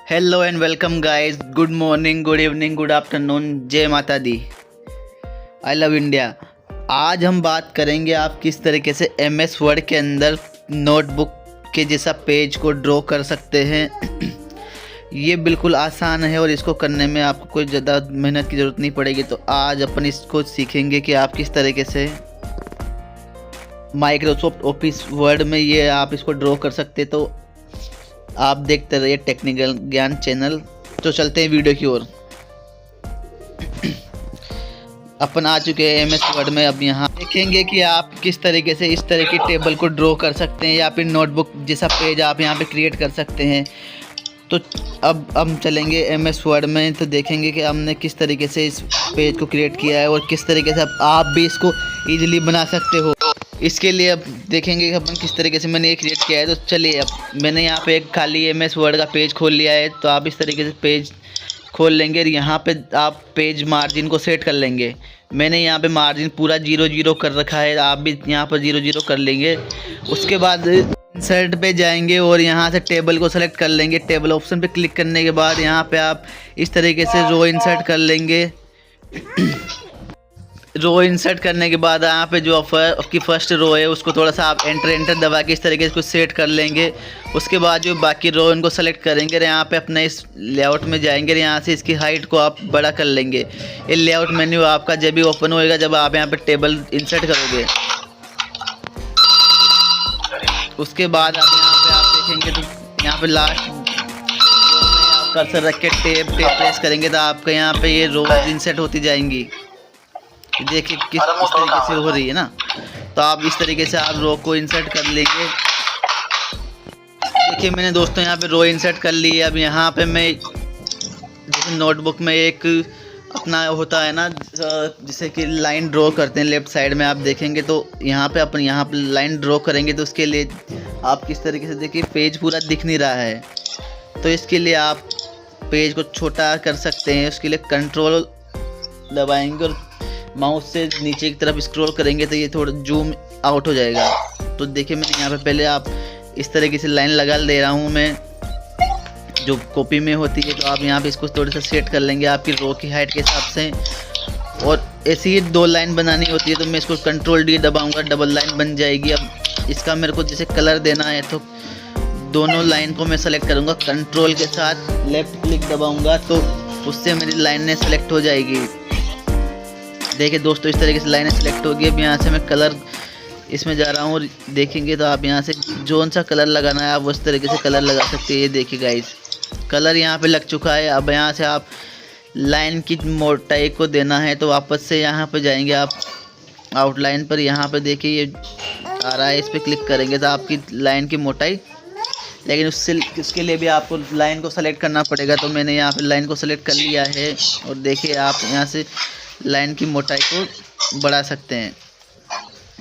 Hello and welcome guys. Good morning, good evening, good afternoon, जय माता दी। I love India. आज हम बात करेंगे आप किस तरीके से MS वर्ड के अंदर नोटबुक के जैसा पेज को ड्रॉ कर सकते हैं। ये बिल्कुल आसान है और इसको करने में आपको कोई ज़्यादा मेहनत की ज़रूरत नहीं पड़ेगी। तो आज अपन इसको सीखेंगे कि आप किस तरीके से माइक्रोसॉफ्ट ऑफिस वर्ड में ये आप इसको ड्रॉ कर सकते। तो आप देखते रहिए टेक्निकल ज्ञान चैनल। तो चलते हैं वीडियो की ओर। अपन आ चुके हैं MS वर्ड में। अब यहाँ देखेंगे कि आप किस तरीके से इस तरह की टेबल को ड्रॉ कर सकते हैं या फिर नोटबुक जैसा पेज आप यहाँ पे क्रिएट कर सकते हैं। तो अब हम चलेंगे MS वर्ड में, तो देखेंगे कि हमने किस तरीके से इस पेज को क्रिएट किया है और किस तरीके से आप भी इसको ईजिली बना सकते हो। इसके लिए अब देखेंगे कि अपन किस तरीके से मैंने ये क्रिएट किया है। तो चलिए, अब मैंने यहाँ पे एक खाली MS वर्ड का पेज खोल लिया है। तो आप इस तरीके से पेज खोल लेंगे और यहाँ पे आप पेज मार्जिन को सेट कर लेंगे। मैंने यहाँ पे मार्जिन पूरा 0 कर रखा है, आप भी यहाँ पर 0 कर लेंगे। उसके बाद इंसर्ट पे जाएंगे और यहाँ से टेबल को सेलेक्ट कर लेंगे। टेबल ऑप्शन पे क्लिक करने के बाद यहाँ पे आप इस तरीके से रो इंसर्ट कर लेंगे। रो इंसर्ट करने के बाद यहाँ पे जो आपकी फर्स्ट रो है उसको थोड़ा सा आप एंटर दबा के इस तरीके से कुछ सेट कर लेंगे। उसके बाद जो बाकी रो इनको सेलेक्ट करेंगे और यहाँ पे अपने इस लेआउट में जाएंगे। यहाँ से इसकी हाइट को आप बड़ा कर लेंगे। ये लेआउट मेन्यू आपका जब भी ओपन होएगा जब आप यहाँ पे टेबल इंसर्ट करोगे। उसके बाद आप देखेंगे तो यहाँ पे लास्ट कर्सर रख के टेप प्रेस करेंगे तो आपका यहाँ पे ये रो इंसर्ट होती जाएंगी। देखिए किस तरीके से हो रही है ना। तो आप इस तरीके से आप रो को इंसर्ट कर लेंगे। देखिए मैंने दोस्तों यहाँ पे रो इंसर्ट कर ली है। अब यहाँ पे मैं जैसे नोटबुक में एक अपना होता है ना, जैसे कि लाइन ड्रॉ करते हैं लेफ़्ट साइड में, आप देखेंगे तो यहाँ पे अपन यहाँ पे लाइन ड्रॉ करेंगे। तो उसके लिए आप किस तरीके से, देखिए पेज पूरा दिख नहीं रहा है, तो इसके लिए आप पेज को छोटा कर सकते हैं। उसके लिए कंट्रोल दबाएंगे और माउस से नीचे की तरफ स्क्रॉल करेंगे तो ये थोड़ा जूम आउट हो जाएगा। तो देखिए मैंने यहाँ पे पहले आप इस तरीके से लाइन लगा दे रहा हूँ मैं, जो कॉपी में होती है। तो आप यहाँ पे इसको थोड़ा सा सेट कर लेंगे आपकी रो की हाइट के हिसाब से। और ऐसी ही 2 लाइन बनानी होती है, तो मैं इसको कंट्रोल D दबाऊँगा, डबल लाइन बन जाएगी। अब इसका मेरे को जैसे कलर देना है तो दोनों लाइन को मैं सेलेक्ट करूँगा, कंट्रोल के साथ लेफ़्ट क्लिक दबाऊँगा तो उससे मेरी लाइनें सेलेक्ट हो जाएगी। देखिए दोस्तों इस तरीके से लाइनें सेलेक्ट होगी। अब यहाँ से मैं कलर इसमें जा रहा हूँ और देखेंगे तो आप यहाँ से जोन सा कलर लगाना है आप उस तरीके से कलर लगा सकते हैं। ये देखिए गाइस, कलर यहाँ पे लग चुका है। अब यहाँ से आप लाइन की मोटाई को देना है तो वापस से यहाँ पे जाएंगे आप आउटलाइन पर। यहाँ पे देखिए ये आ रहा है, इस पर क्लिक करेंगे तो आपकी लाइन की मोटाई, लेकिन उसके लिए भी आपको लाइन को सेलेक्ट करना पड़ेगा। तो मैंने यहाँ पे लाइन को सेलेक्ट कर लिया है और देखिए आप यहाँ से लाइन की मोटाई को बढ़ा सकते हैं।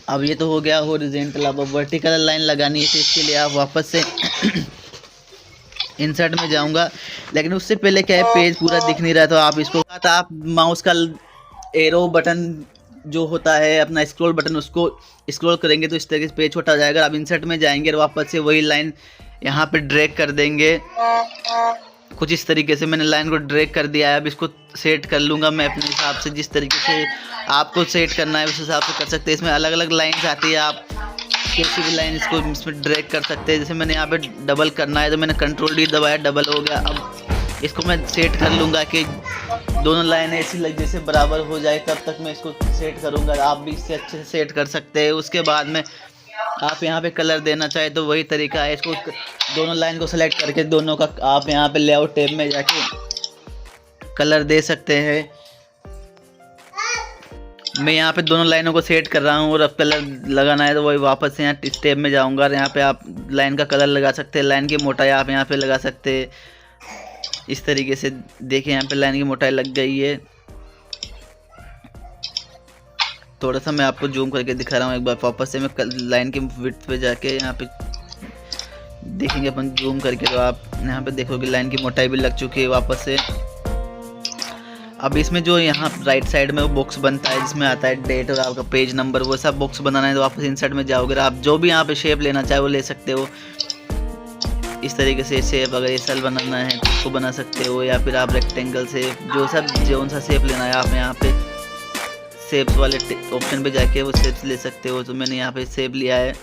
अब ये तो हो गया हॉरिजॉन्टल। अब वर्टिकल लाइन लगानी है तो इसके लिए आप वापस से इंसर्ट में जाऊंगा, लेकिन उससे पहले क्या है पेज पूरा दिख नहीं रहा। तो आप इसको आप माउस का एरो बटन जो होता है अपना स्क्रॉल बटन, उसको स्क्रॉल करेंगे तो इस तरीके से पेज छोटा हो जाएगा। आप इंसर्ट में जाएंगे और वापस से वही लाइन यहाँ पे ड्रैग कर देंगे। कुछ इस तरीके से मैंने लाइन को ड्रैग कर दिया है। अब इसको सेट कर लूँगा मैं अपने हिसाब से, जिस तरीके से आपको सेट करना है उस हिसाब से कर सकते हैं। इसमें अलग अलग लाइन्स आती है, आप किसी भी लाइन इसको इसमें ड्रैग कर सकते हैं। जैसे मैंने यहाँ पे डबल करना है तो मैंने कंट्रोल D दबाया, डबल हो गया। अब इसको मैं सेट कर लूँगा कि दोनों लाइनें ऐसी लग जैसे बराबर हो जाए, तब तक मैं इसको सेट करूँगा। आप भी इससे अच्छे से सेट कर सकते हैं। उसके बाद में आप यहाँ पे कलर देना चाहे तो वही तरीका है। इसको दोनों लाइन को सेलेक्ट करके दोनों का आप यहाँ पे लेआउट टैब में जाके कलर दे सकते हैं। मैं यहाँ पे दोनों लाइनों को सेट कर रहा हूँ और अब कलर लगाना है तो वही वापस से यहाँ इस टैब में जाऊँगा और यहाँ पे आप लाइन का कलर लगा सकते हैं। लाइन की मोटाई आप यहाँ पे लगा सकते हैं इस तरीके से। देखिए यहाँ पे लाइन की मोटाई लग गई है। थोड़ा सा मैं आपको जूम करके दिखा रहा हूँ एक बार। वापस से मैं लाइन की विड्थ पे जाके यहाँ पे देखेंगे अपन जूम करके, तो आप यहाँ पे देखोगे लाइन की मोटाई भी लग चुकी है वापस से। अब इसमें जो यहाँ राइट साइड में वो बॉक्स बनता है जिसमें आता है डेट और आपका पेज नंबर, वो सब बॉक्स बनाना है तो वापस इंसर्ट में जाओगे। आप जो भी यहाँ पे शेप लेना चाहे वो ले सकते हो। इस तरीके से शेप, अगर ये सेल बनाना है तो उसको बना सकते हो, या फिर आप रेक्टेंगल शेप, जो सा शेप लेना है आप यहाँ पे शेप्स वाले ऑप्शन पे जाके वो शेप्स ले सकते हो। तो मैंने यहाँ पे शेप लिया है।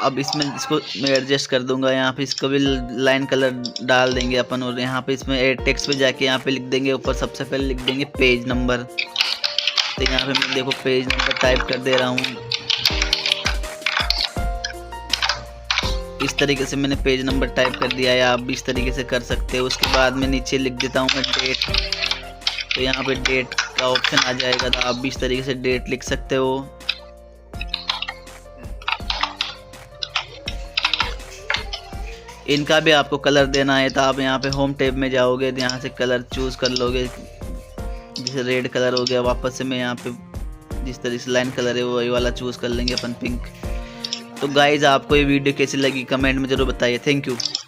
अब इसमें इसको मैं एडजस्ट कर दूंगा। यहाँ पे इसको भी लाइन कलर डाल देंगे अपन, और यहाँ पे इसमें एड टेक्स्ट पे जाके यहाँ पे लिख देंगे, ऊपर सबसे पहले लिख देंगे पेज नंबर। तो यहाँ पे मैं देखो पेज नंबर टाइप कर दे रहा हूँ। इस तरीके से मैंने पेज नंबर टाइप कर दिया है, आप भी इस तरीके से कर सकते हो। उसके बाद मैं नीचे लिख देता हूँ मैं डेट। तो यहाँ पे डेट का ऑप्शन आ जाएगा, तो आप भी इस तरीके से डेट लिख सकते हो। इनका भी आपको कलर देना है, तो आप यहाँ पे होम टैब में जाओगे, तो यहाँ से कलर चूज़ कर लोगे। जैसे रेड कलर हो गया, वापस से मैं यहाँ पे जिस तरीके से लाइन कलर है वही वाला चूज़ कर लेंगे अपन, पिंक। तो गाइज आपको ये वीडियो कैसी लगी कमेंट में ज़रूर बताइए। Thank you.